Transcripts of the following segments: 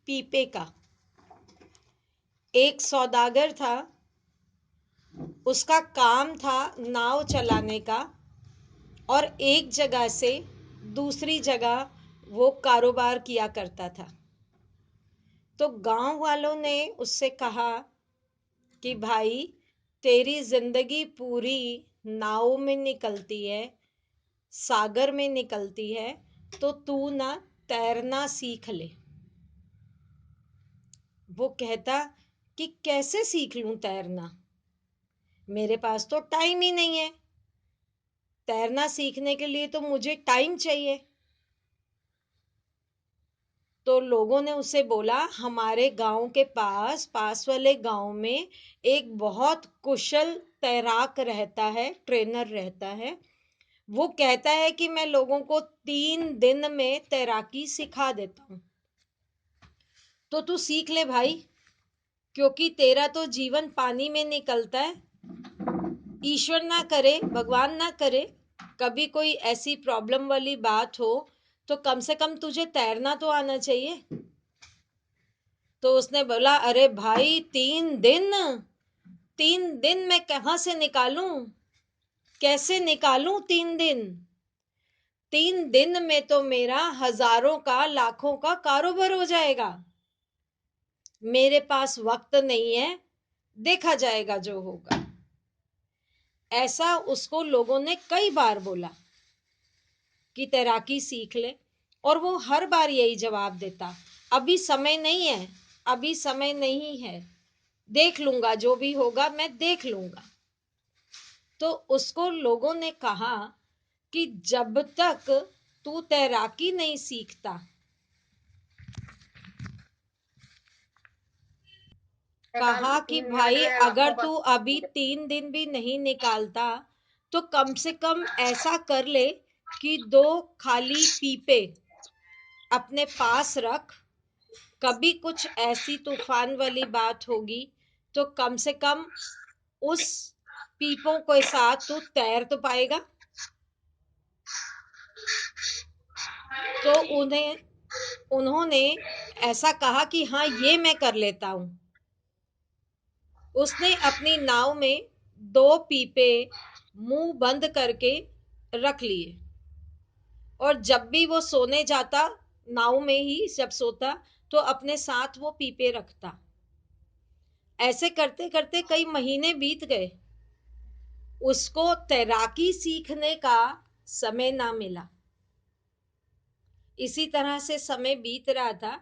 पीपे का। एक सौदागर था, उसका काम था नाव चलाने का, और एक जगह से दूसरी जगह वो कारोबार किया करता था। तो गांव वालों ने उससे कहा कि भाई, तेरी जिंदगी पूरी नाव में निकलती है, सागर में निकलती है, तो तू ना तैरना सीख ले। वो कहता कि कैसे सीख लूं तैरना, मेरे पास तो टाइम ही नहीं है, तैरना सीखने के लिए तो मुझे टाइम चाहिए। तो लोगों ने उसे बोला, हमारे गांव के पास वाले गांव में एक बहुत कुशल तैराक रहता है, ट्रेनर रहता है। वो कहता है कि मैं लोगों को 3 दिन में तैराकी सिखा देता हूं, तो तू सीख ले भाई, क्योंकि तेरा तो जीवन पानी में निकलता है। ईश्वर ना करे, भगवान ना करे, कभी कोई ऐसी प्रॉब्लम वाली बात हो, तो कम से कम तुझे तैरना तो आना चाहिए। तो उसने बोला, अरे भाई, 3 दिन, 3 दिन मैं कहाँ से निकालूं, कैसे निकालूं 3 दिन? 3 दिन में तो मेरा हजारों का, लाखों का कारोबार हो जाएगा। मेरे पास वक्त नहीं है, देखा जाएगा जो होगा। ऐसा उसको लोगों ने कई बार बोला कि तैराकी सीख ले, और वो हर बार यही जवाब देता, अभी समय नहीं है, अभी समय नहीं है, देख लूंगा, जो भी होगा मैं देख लूंगा। तो उसको लोगों ने कहा कि जब तक तू तैराकी नहीं सीखता, कहा कि भाई, अगर तू अभी 3 दिन भी नहीं निकालता, तो कम से कम ऐसा कर ले कि 2 खाली पीपे अपने पास रख। कभी कुछ ऐसी तूफान वाली बात होगी, तो कम से कम उस पीपों के साथ तू तैर तो पाएगा। तो उन्होंने ऐसा कहा कि हाँ, ये मैं कर लेता हूं। उसने अपनी नाव में 2 पीपे मुंह बंद करके रख लिए, और जब भी वो सोने जाता, नाव में ही जब सोता, तो अपने साथ वो पीपे रखता। ऐसे करते करते कई महीने बीत गए, उसको तैराकी सीखने का समय ना मिला। इसी तरह से समय बीत रहा था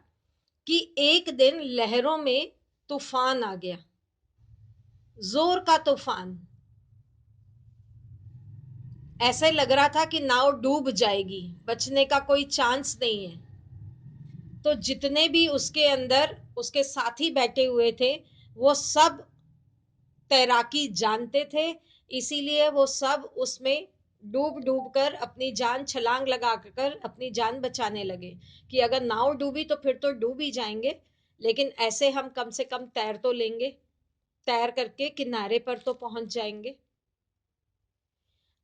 कि एक दिन लहरों में तूफान आ गया, जोर का तूफान। ऐसे लग रहा था कि नाव डूब जाएगी, बचने का कोई चांस नहीं है। तो जितने भी उसके अंदर उसके साथी बैठे हुए थे, वो सब तैराकी जानते थे, इसीलिए वो सब उसमें डूब डूब कर अपनी जान, छलांग लगा कर अपनी जान बचाने लगे कि अगर नाव डूबी तो फिर तो डूब ही जाएंगे, लेकिन ऐसे हम कम से कम तैर तो लेंगे, तैर करके किनारे पर तो पहुंच जाएंगे।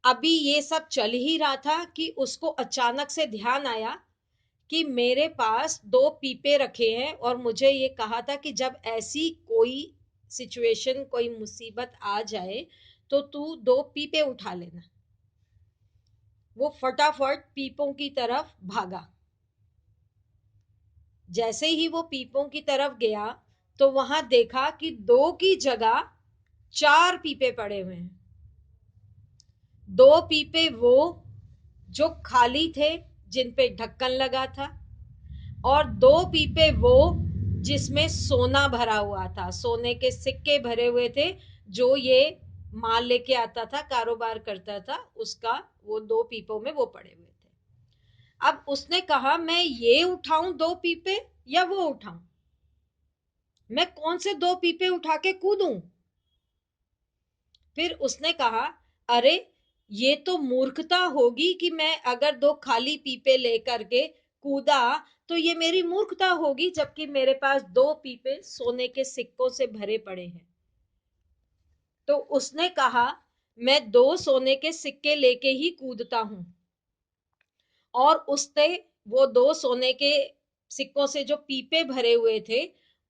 अभी ये सब चल ही रहा था कि उसको अचानक से ध्यान आया कि मेरे पास 2 पीपे रखे हैं, और मुझे ये कहा था कि जब ऐसी कोई सिचुएशन, कोई मुसीबत आ जाए, तो तू 2 पीपे उठा लेना। वो फटाफट पीपों की तरफ भागा। जैसे ही वो पीपों की तरफ गया, तो वहां देखा कि 2 की जगह 4 पीपे पड़े हुए हैं। 2 पीपे वो जो खाली थे, जिन पे ढक्कन लगा था, और 2 पीपे वो जिसमें सोना भरा हुआ था, सोने के सिक्के भरे हुए थे, जो ये माल लेके आता था, कारोबार करता था, उसका वो 2 पीपों में वो पड़े हुए थे। अब उसने कहा, मैं ये उठाऊं 2 पीपे या वो उठाऊं, मैं कौन से 2 पीपे उठा के कूदूं? फिर उसने कहा, अरे, ये तो मूर्खता होगी कि मैं अगर 2 खाली पीपे लेकर के कूदा, तो ये मेरी मूर्खता होगी, जबकि मेरे पास 2 पीपे सोने के सिक्कों से भरे पड़े हैं। तो उसने कहा, मैं 2 सोने के सिक्के लेके ही कूदता हूं। और उसने वो 2 सोने के सिक्कों से जो पीपे भरे हुए थे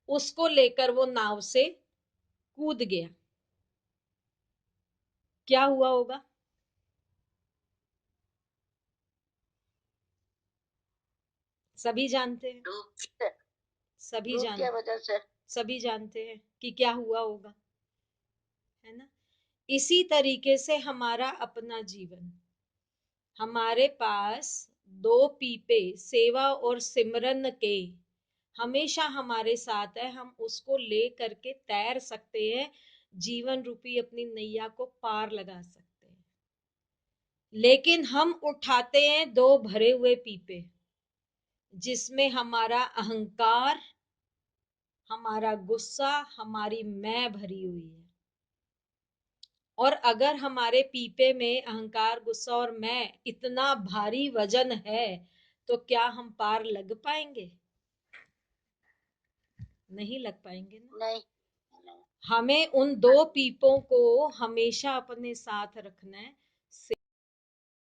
उसको लेकर वो नाव से कूद गया, क्या हुआ होगा? सभी जानते हैं, डूब सभी डूब जान गया वजह से। सभी जानते हैं कि क्या हुआ होगा, है ना? इसी तरीके से हमारा अपना जीवन, हमारे पास दो पीपे सेवा और सिमरन के हमेशा हमारे साथ है, हम उसको ले करके तैर सकते हैं, जीवन रूपी अपनी नैया को पार लगा सकते हैं। लेकिन हम उठाते हैं दो भरे हुए पीपे, जिसमें हमारा अहंकार, हमारा गुस्सा, हमारी मैं भरी हुई है। और अगर हमारे पीपे में अहंकार, गुस्सा और मैं इतना भारी वजन है, तो क्या हम पार लग पाएंगे? नहीं लग पाएंगे ना। नहीं। हमें उन दो पीपों को हमेशा अपने साथ रखना है।